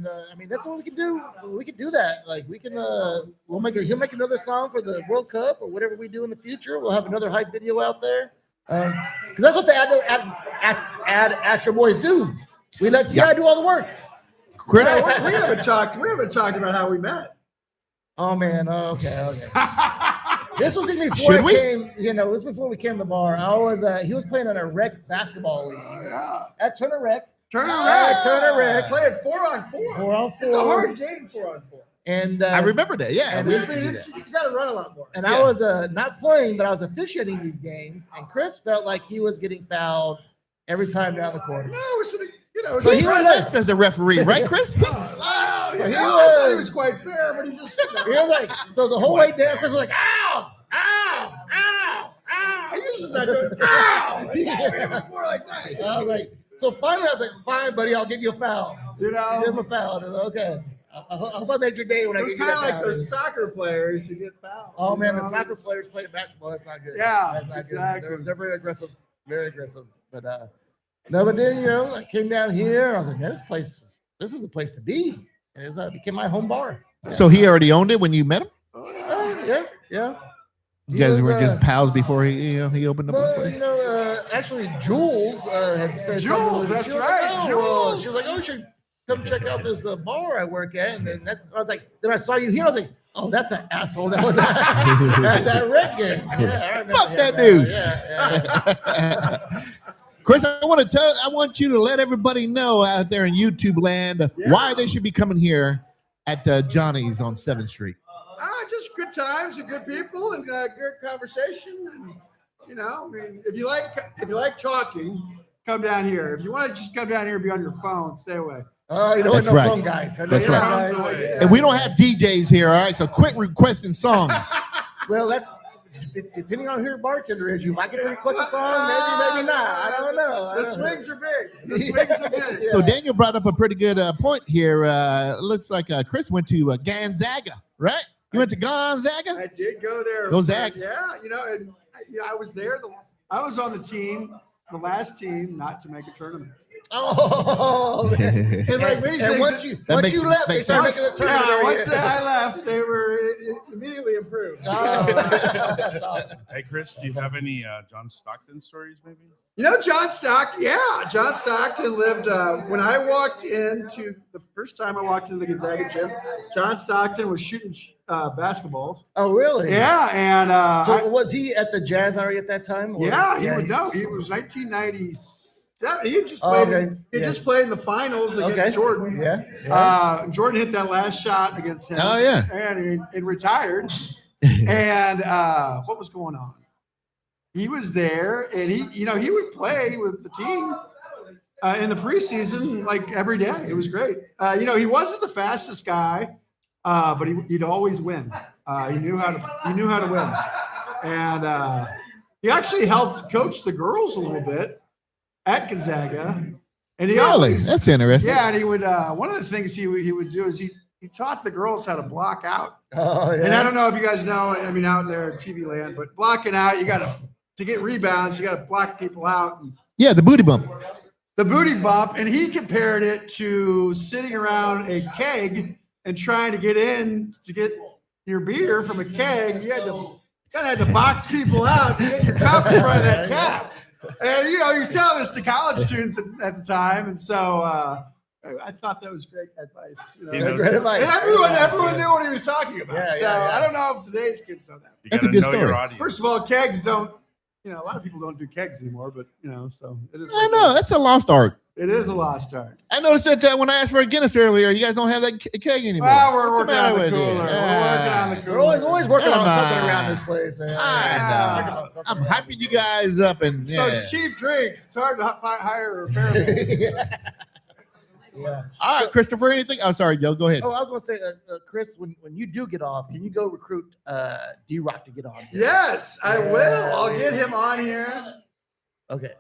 I mean, that's what we can do. We can do that. Like we can, he'll make another song for the World Cup or whatever we do in the future. We'll have another hype video out there. Because that's what the Astro Boys do. We let T.I. do all the work. Chris, we haven't talked about how we met. Oh man, okay. This was even before we came. This was before we came to the bar. He was playing in a rec basketball league at Turner Rec. Turner Rec. Playing 4-on-4. 4-on-4. It's a hard game, 4-on-4. And I remember that. Yeah, and you got to run a lot more. And I was not playing, but I was officiating these games. And Chris felt like he was getting fouled every time down the court. No, so he was as a referee, right, Chris? He was quite fair, but he was like, so the whole way down, Chris was like, ow, ow, ow, ow. I usually not doing ow. It was more like that. I was like, so finally I was like, fine, buddy, I'll give you a foul. Give him a foul. Okay. I hope I made your day when I get you that foul. It's kind of like those soccer players who get fouled. Oh, man, the soccer players play basketball. That's not good. Yeah, that's not exactly. Good. They're very aggressive. Very aggressive. But, but then, I came down here. And I was like, man, this is a place to be. And it became my home bar. Yeah. So he already owned it when you met him? Yeah. You guys were just pals before he opened up the place? Actually, Jules had said Jules, something. That's right. Jules. She was like, oh, you should come check out this bar I work at. And then I was like, then I saw you here. I was like, oh, that's that asshole that was at that Red game. Yeah, fuck that dude. Yeah. Chris, I want you to let everybody know out there in YouTube land why they should be coming here at Johnny's on 7th Street. Just good times and good people and good conversation. And, I mean, if you like talking, come down here. If you want to just come down here and be on your phone, stay away. Oh, That's no right. phone guys. That's right. And we don't have DJs here, all right? So quit requesting songs. Well, that's depending on who your bartender is. You might get a request a song, maybe not. I don't know. The swings are big. So Daniel brought up a pretty good point here. Looks like Chris went to Gonzaga, right? You went to Gonzaga? I did go there. Go Zags. Yeah, and I was there. I was on the team, the last team not to make a tournament. Oh, man. And like many things, once you left, they started making the tournament. Yeah, once I left, they were immediately improved. Oh, that's awesome. Hey, Chris, do you have any John Stockton stories, maybe? John Stockton. Yeah, John Stockton lived when I walked into the first time I walked into the Gonzaga gym. John Stockton was shooting basketball. Oh, really? Yeah, and so was he at the Jazz already at that time? Or? Yeah, he was 1997. He just played. He just played in the finals against Jordan. Yeah. Jordan hit that last shot against him. Oh yeah, and he retired. And what was going on? He was there, and he would play with the team in the preseason like every day. It was great. He wasn't the fastest guy, but he'd always win. He knew how to win, and he actually helped coach the girls a little bit at Gonzaga. And that's interesting. Yeah, and he would. One of the things he would do is he taught the girls how to block out. Oh yeah. And I don't know if you guys know. I mean, out there in TV land, but blocking out, you got to get rebounds. You got to block people out. Yeah, the booty bump. The booty bump, and he compared it to sitting around a keg and trying to get in to get your beer from a keg. You had to box people out to get your cup in front of that tap. And he was telling this to college students at the time, and so I thought that was great advice. Great advice. And everyone knew what he was talking about. I don't know if today's kids know that. That's a good story. First of all, kegs don't. A lot of people don't do kegs anymore, but so it is. I know that's a lost art. It is a lost art. I noticed that when I asked for a Guinness earlier, you guys don't have that keg anymore. Well, we're working on the cooler. We're working on the cooler. We're always working on something around this place, man. I'm hyping you guys up, and so it's cheap drinks. It's hard to hire a repairman. Yeah. All right, Christopher. Anything? Oh, sorry, Joe. Go ahead. Oh, I was going to say, Chris, when you do get off, can you go recruit D-Rock to get on? Yes, I will. I'll get him on here. Okay.